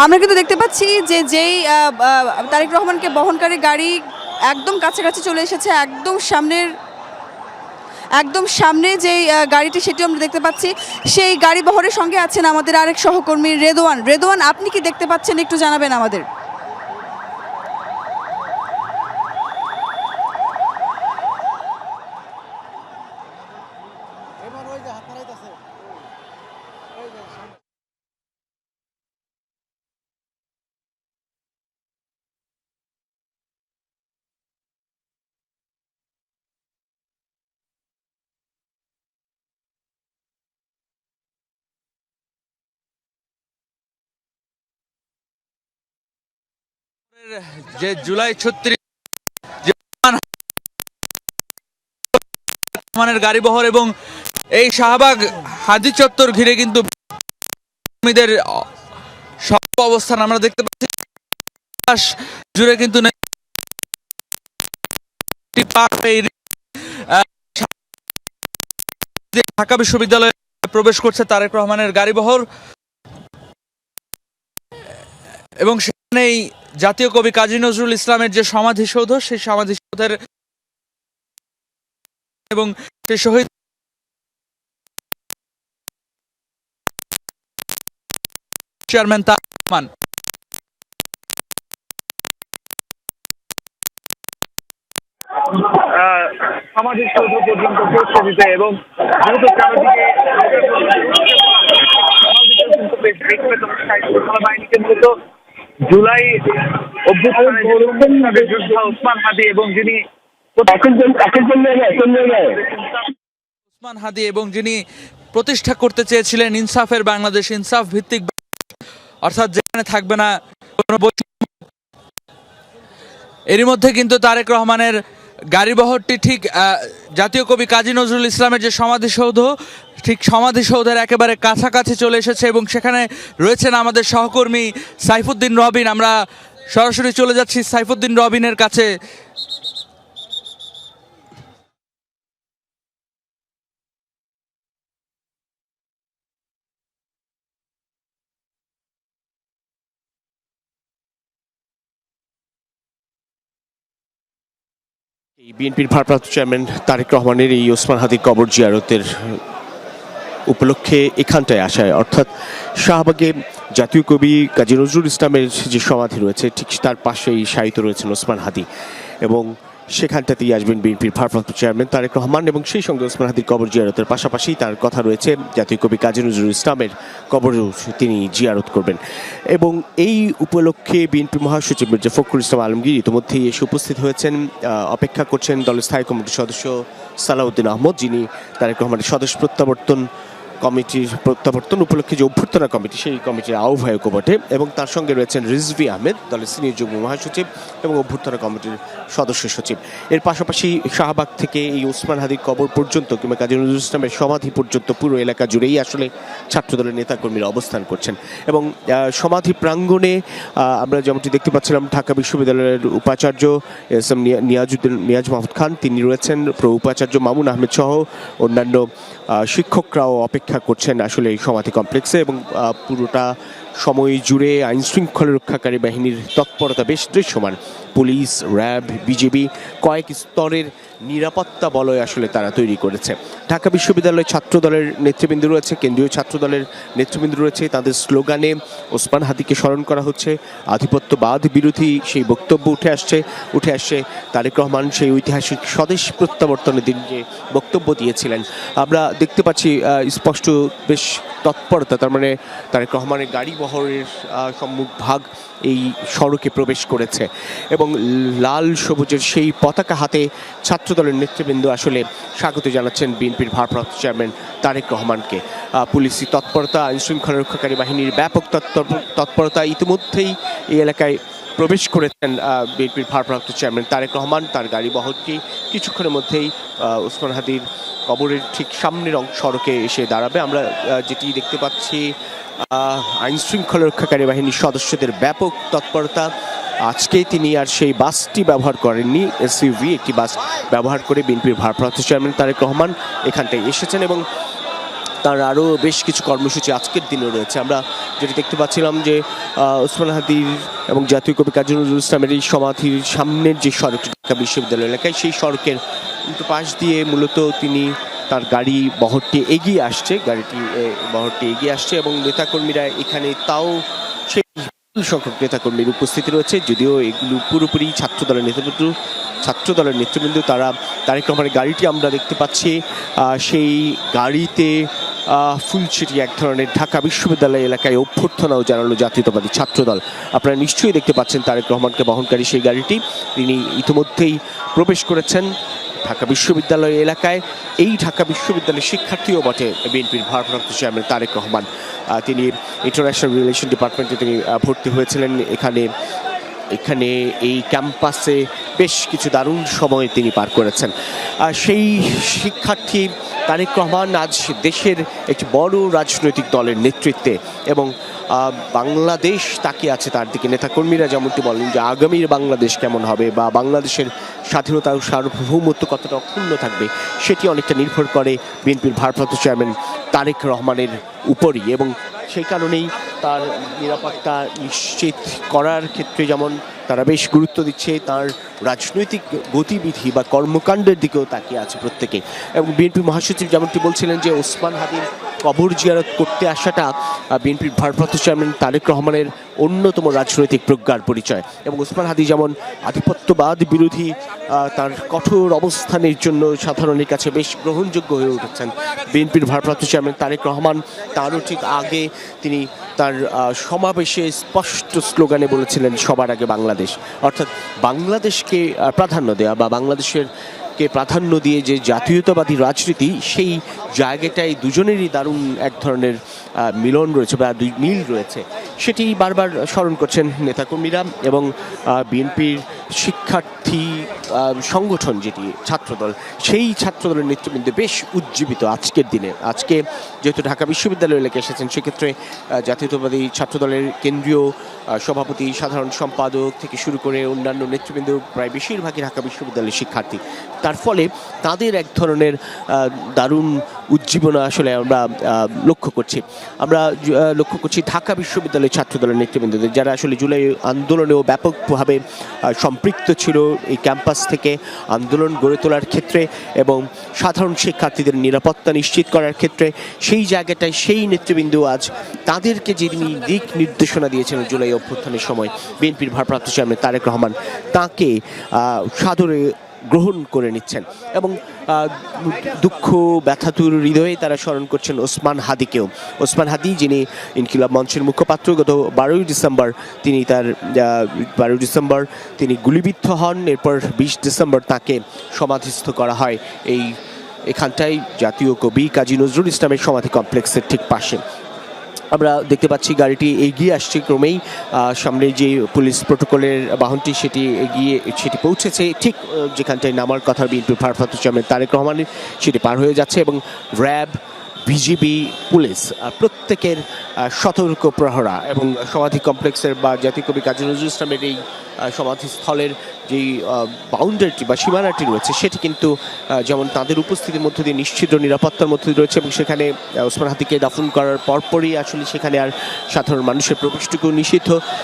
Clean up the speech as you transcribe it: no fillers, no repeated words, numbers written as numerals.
আমরা কিন্তু দেখতে পাচ্ছি যে যেই তারেক রহমানকে বহনকারী গাড়ি একদম কাছাকাছি চলে এসেছে, একদম সামনে যেই গাড়িটি সেটি আমরা দেখতে পাচ্ছি। সেই গাড়ি বহরের সঙ্গে আছেন আমাদের আরেক সহকর্মী রেদওয়ান। রেদওয়ান, আপনি কি দেখতে পাচ্ছেন একটু জানাবেন আমাদের। যে জুলাই ৩৬ রহমানের গাড়িবহর এবং এই শাহবাগ হাজি চত্বর ঘিরে কিন্তু সব অবস্থান আমরা দেখতে পাচ্ছি জুড়ে কিন্তু ঢাকা বিশ্ববিদ্যালয়ে প্রবেশ করছে তারেক রহমানের গাড়িবহর এবং সেখানেই জাতীয় কবি কাজী নজরুল ইসলামের যে সমাধিসৌধ, সেই সমাধিসৌধের এবং সেই শহীদ চেয়ারম্যান তারেক রহমান সমাধিসৌধ পর্যন্ত পৌঁছে দিতে এবং দ্রুত চারদিকে বাহিনীকে মূলত জুলাই অভ্যুত্থানের যোদ্ধা ওসমান হাদি এবং যিনি ওসমান হাদি এবং যিনি প্রতিষ্ঠা করতে চেয়েছিলেন ইনসাফের বাংলাদেশ, ইনসাফ ভিত্তিক, অর্থাৎ যেখানে থাকবে না কোনো বৈষম্য। এরই মধ্যে কিন্তু তারেক রহমানের গাড়িবহরটি ঠিক জাতীয় কবি কাজী নজরুল ইসলামের যে সমাধিসৌধ, ঠিক সমাধিসৌধের একেবারে কাছাকাছি চলে এসেছে এবং সেখানে রয়েছেন আমাদের সহকর্মী সাইফুদ্দিন রবিন। আমরা সরাসরি চলে যাচ্ছি সাইফুদ্দিন রবিনের কাছে। এই বিএনপির ভারপ্রাপ্ত চেয়ারম্যান তারেক রহমানের এই ওসমান হাদির কবর জিয়ারতের উপলক্ষে এখানটায় আসায়, অর্থাৎ শাহবাগে জাতীয় কবি কাজী নজরুল ইসলামের যে সমাধি রয়েছে ঠিক তার পাশেই শায়িত রয়েছেন ওসমান হাদি এবং সেখানটাতেই আসবেন বিএনপির ভারপ্রাপ্ত চেয়ারম্যান তারেক রহমান এবং সেই সঙ্গে ওসমান হাদির কবর জিয়ারতের পাশাপাশি তার কথা রয়েছে জাতীয় কবি কাজী নজরুল ইসলামের কবরও তিনি জিয়ারত করবেন। এবং এই উপলক্ষে বিএনপি মহাসচিব মির্জা ফখরুল ইসলাম আলমগীর ইতিমধ্যেই এসে উপস্থিত হয়েছেন। অপেক্ষা করছেন দলের স্থায়ী কমিটির সদস্য সালাউদ্দিন আহমদ, যিনি তারেক রহমানের স্বদেশ প্রত্যাবর্তন উপলক্ষে যে অভ্যর্থনা কমিটি, সেই কমিটির আহ্বায়কও বটে এবং তার সঙ্গে রয়েছেন রিজভী আহমেদ, দলের সিনিয়র যুগ্ম মহাসচিব এবং অভ্যর্থনা কমিটির সদস্য সচিব। এর পাশাপাশি শাহবাগ থেকে এই ওসমান হাদির কবর পর্যন্ত কিংবা কাজী নজরুল ইসলামের সমাধি পর্যন্ত পুরো এলাকা জুড়েই আসলে ছাত্রদলের নেতাকর্মীরা অবস্থান করছেন এবং সমাধি প্রাঙ্গণে আমরা যেমনটি দেখতে পাচ্ছিলাম ঢাকা বিশ্ববিদ্যালয়ের উপাচার্য এস এম নিয়াজ মাহমুদ খান তিনি রয়েছেন, উপাচার্য মামুন আহমেদ সহ অন্যান্য শিক্ষকরাও অপেক্ষা করছেন আসলে এই সমাধি কমপ্লেক্সে এবং পুরোটা সময় জুড়ে আইন শৃঙ্খলা রক্ষাকারী বাহিনীর তৎপরতা বেশ দৃশ্যমান। পুলিশ, র্যাব, বিজিবি কয়েক স্তরের নিরাপত্তা বলয় আসলে তারা তৈরি করেছে। ঢাকা বিশ্ববিদ্যালয়ের ছাত্রদলের নেতৃবৃন্দ রয়েছে, কেন্দ্রীয় ছাত্রদলের নেতৃবৃন্দ রয়েছে, তাদের স্লোগানে ওসমান হাদিকে স্মরণ করা হচ্ছে। আধিপত্যবাদ বিরোধী সেই বক্তব্য উঠে আসছে। তারেক রহমান সেই ঐতিহাসিক স্বদেশ প্রত্যাবর্তনের দিন যে বক্তব্য দিয়েছিলেন আমরা দেখতে পাচ্ছি স্পষ্ট বেশ তৎপরতা, তার মানে তারেক রহমানের গাড়ি বহরের সম্মুখ ভাগ এই সড়কে প্রবেশ করেছে এবং লাল সবুজের সেই পতাকা হাতে ছাত্রদলের নেতৃবৃন্দ আসলে স্বাগত জানাচ্ছেন বিএনপির ভারপ্রাপ্ত চেয়ারম্যান তারেক রহমানকে। পুলিশি তৎপরতা, আইন শৃঙ্খলা রক্ষাকারী বাহিনীর ব্যাপক তৎপরতা ইতিমধ্যেই এই এলাকায় প্রবেশ করেছেন বিএনপির ভারপ্রাপ্ত চেয়ারম্যান তারেক রহমান। তার গাড়ি বহরটি কিছুক্ষণের মধ্যেই ওসমান হাদির কবরের ঠিক সামনের সড়কে এসে দাঁড়াবে। আমরা যেটি দেখতে পাচ্ছি আইন শৃঙ্খলা রক্ষাকারী বাহিনীর সদস্যদের ব্যাপক তৎপরতা। আজকে তিনি আর সেই বাসটি ব্যবহার করেননি, এসইউভি একটি বাস ব্যবহার করে বিএনপির ভারপ্রাপ্ত চেয়ারম্যান তারেক রহমান এখানটায় এসেছেন এবং তার আরও বেশ কিছু কর্মসূচি আজকের দিনে রয়েছে। আমরা যেটা দেখতে পাচ্ছিলাম যে ওসমান হাদির এবং জাতীয় কবি কাজী নজরুল ইসলামের এই সমাধির সামনের যে সড়কটি ঢাকা বিশ্ববিদ্যালয় এলাকায়, সেই সড়কের উল্টো পাশ দিয়ে মূলত তিনি তার গাড়ি বহরটি এগিয়ে আসছে, বহরটি এগিয়ে আসছে এবং নেতাকর্মীরা এখানে তাও সেই সংখ্যক নেতাকর্মীর উপস্থিতি রয়েছে, যদিও এগুলো পুরোপুরি ছাত্রদলের নেতৃবৃন্দ। তারা তারেক রহমানের গাড়িটি আমরা দেখতে পাচ্ছি, সেই গাড়িতে ফুল ছিটিয়ে এক ধরনের ঢাকা বিশ্ববিদ্যালয় এলাকায় অভ্যর্থনাও জানালো জাতীয়তাবাদী ছাত্রদল। আপনারা নিশ্চয়ই দেখতে পাচ্ছেন তারেক রহমানকে বহনকারী সেই গাড়িটি, তিনি ইতিমধ্যেই প্রবেশ করেছেন ঢাকা বিশ্ববিদ্যালয় এলাকায়। এই ঢাকা বিশ্ববিদ্যালয়ের শিক্ষার্থীও বটে বিএনপির ভারপ্রাপ্ত চেয়ারম্যান তারেক রহমান। তিনি ইন্টারন্যাশনাল রিলেশন ডিপার্টমেন্টে তিনি ভর্তি হয়েছিলেন। এখানে এই ক্যাম্পাসে বেশ কিছু দারুণ সময় তিনি পার করেছেন। সেই শিক্ষার্থী তারেক রহমান আজ দেশের একটি বড় রাজনৈতিক দলের নেতৃত্বে, এবং বাংলাদেশ তাকিয়ে আছে তার দিকে। নেতাকর্মীরা যেমনটি বলেন যে আগামীর বাংলাদেশ কেমন হবে বা বাংলাদেশের স্বাধীনতা ও সার্বভৌমত্ব কতটা অক্ষুণ্ণ থাকবে, সেটি অনেকটা নির্ভর করে বিএনপির ভারপ্রাপ্ত চেয়ারম্যান তারেক রহমানের উপরই। এবং সেই কারণেই তার নিরাপত্তা নিশ্চিত করার ক্ষেত্রে যেমন তারা বেশ গুরুত্ব দিচ্ছে, তার রাজনৈতিক গতিবিধি বা কর্মকাণ্ডের দিকেও তাকিয়ে আছে প্রত্যেকে। এবং বিএনপি মহাসচিব যেমনটি বলছিলেন যে ওসমান হাদির কবর জিয়ারত করতে আসাটা বিএনপির ভারপ্রাপ্ত চেয়ারম্যান তারেক রহমানের অন্যতম রাজনৈতিক প্রজ্ঞার পরিচয়। এবং ওসমান হাদি যেমন আধিপত্যবাদ বিরোধী, তার কঠোর অবস্থানের জন্য সাধারণের কাছে বেশ গ্রহণযোগ্য হয়ে উঠেছেন বিএনপির ভারপ্রাপ্ত চেয়ারম্যান তারেক রহমান। তারও ঠিক আগে তিনি তার সমাবেশে স্পষ্ট স্লোগানে বলেছিলেন সবার আগে বাংলাদেশ, অর্থাৎ বাংলাদেশকে প্রাধান্য দেওয়া বা বাংলাদেশকে প্রাধান্য দিয়ে যে জাতীয়তাবাদী রাজনীতি, সেই জায়গাটায় দুজনেরই দারুণ এক ধরনের মিলন রয়েছে বা মিল রয়েছে, সেটি বারবার স্মরণ করছেন নেতাকর্মীরা। এবং বিএনপির শিক্ষার্থী সংগঠন যেটি ছাত্রদল, সেই ছাত্রদলের নেতৃবৃন্দ বেশ উজ্জীবিত আজকের দিনে। আজকে যেহেতু ঢাকা বিশ্ববিদ্যালয় এলাকায় এসেছেন, সেক্ষেত্রে জাতীয়তাবাদী ছাত্রদলের কেন্দ্রীয় সভাপতি, সাধারণ সম্পাদক থেকে শুরু করে অন্যান্য নেতৃবৃন্দ প্রায় বেশিরভাগই ঢাকা বিশ্ববিদ্যালয়ের শিক্ষার্থী। তার ফলে তাদের এক ধরনের দারুণ উজ্জীবনা আসলে আমরা লক্ষ্য করছি ঢাকা বিশ্ববিদ্যালয়ের ছাত্রদলের নেতৃবৃন্দদের, যারা আসলে জুলাই আন্দোলনেও ব্যাপকভাবে সম্পৃক্ত ছিল এই ক্যাম্পাস থেকে আন্দোলন গড়ে তোলার ক্ষেত্রে এবং সাধারণ শিক্ষার্থীদের নিরাপত্তা নিশ্চিত করার ক্ষেত্রে। সেই জায়গাটায় সেই নেতৃবৃন্দ আজ তাদেরকে যিনি দিক নির্দেশনা দিয়েছিলেন জুলাই অভ্যুত্থানের সময়, বিএনপির ভারপ্রাপ্ত চেয়ারম্যান তারেক রহমান, তাকে সাদরে গ্রহণ করে নিচ্ছেন। এবং দুঃখ ব্যথাতুর হৃদয়ে তারা স্মরণ করছেন ওসমান হাদিকেও। ওসমান হাদি যিনি ইনকিলাব মঞ্চের মুখপাত্র, গত 12 ডিসেম্বর তিনি গুলিবিদ্ধ হন। এরপর 20 ডিসেম্বর তাকে সমাধিস্থ করা হয় এখানটাই জাতীয় কবি কাজী নজরুল ইসলামের সমাধি কমপ্লেক্সের ঠিক পাশে। আমরা দেখতে পাচ্ছি গাড়িটি এগিয়ে আসছে ক্রমেই, সামনে যে পুলিশ প্রোটোকলের বাহনটি সেটি পৌঁছেছে ঠিক যেখানটায় নামার কথা বিএনপির ভারপ্রাপ্ত চেয়ারম্যান তারেক রহমানের, সেটি পার হয়ে যাচ্ছে। এবং র্যাব, বিজিবি, পুলিশ প্রত্যেকের সতর্ক প্রহরা এবং সমাধি কমপ্লেক্সের বা জাতীয় কবি কাজী নজরুল ইসলামের এই সমাধিস্থলের যেই বাউন্ডারিটি বা সীমানাটি রয়েছে, সেটি কিন্তু যেমন তাদের উপস্থিতির মধ্য দিয়ে নিশ্চিত নিরাপত্তার মধ্যে দিয়ে রয়েছে। এবং সেখানে ওসমান হাদিকে দাফন করার পরপরই আসলে সেখানে আর সাধারণ মানুষের প্রবেশটুকু নিষিদ্ধ।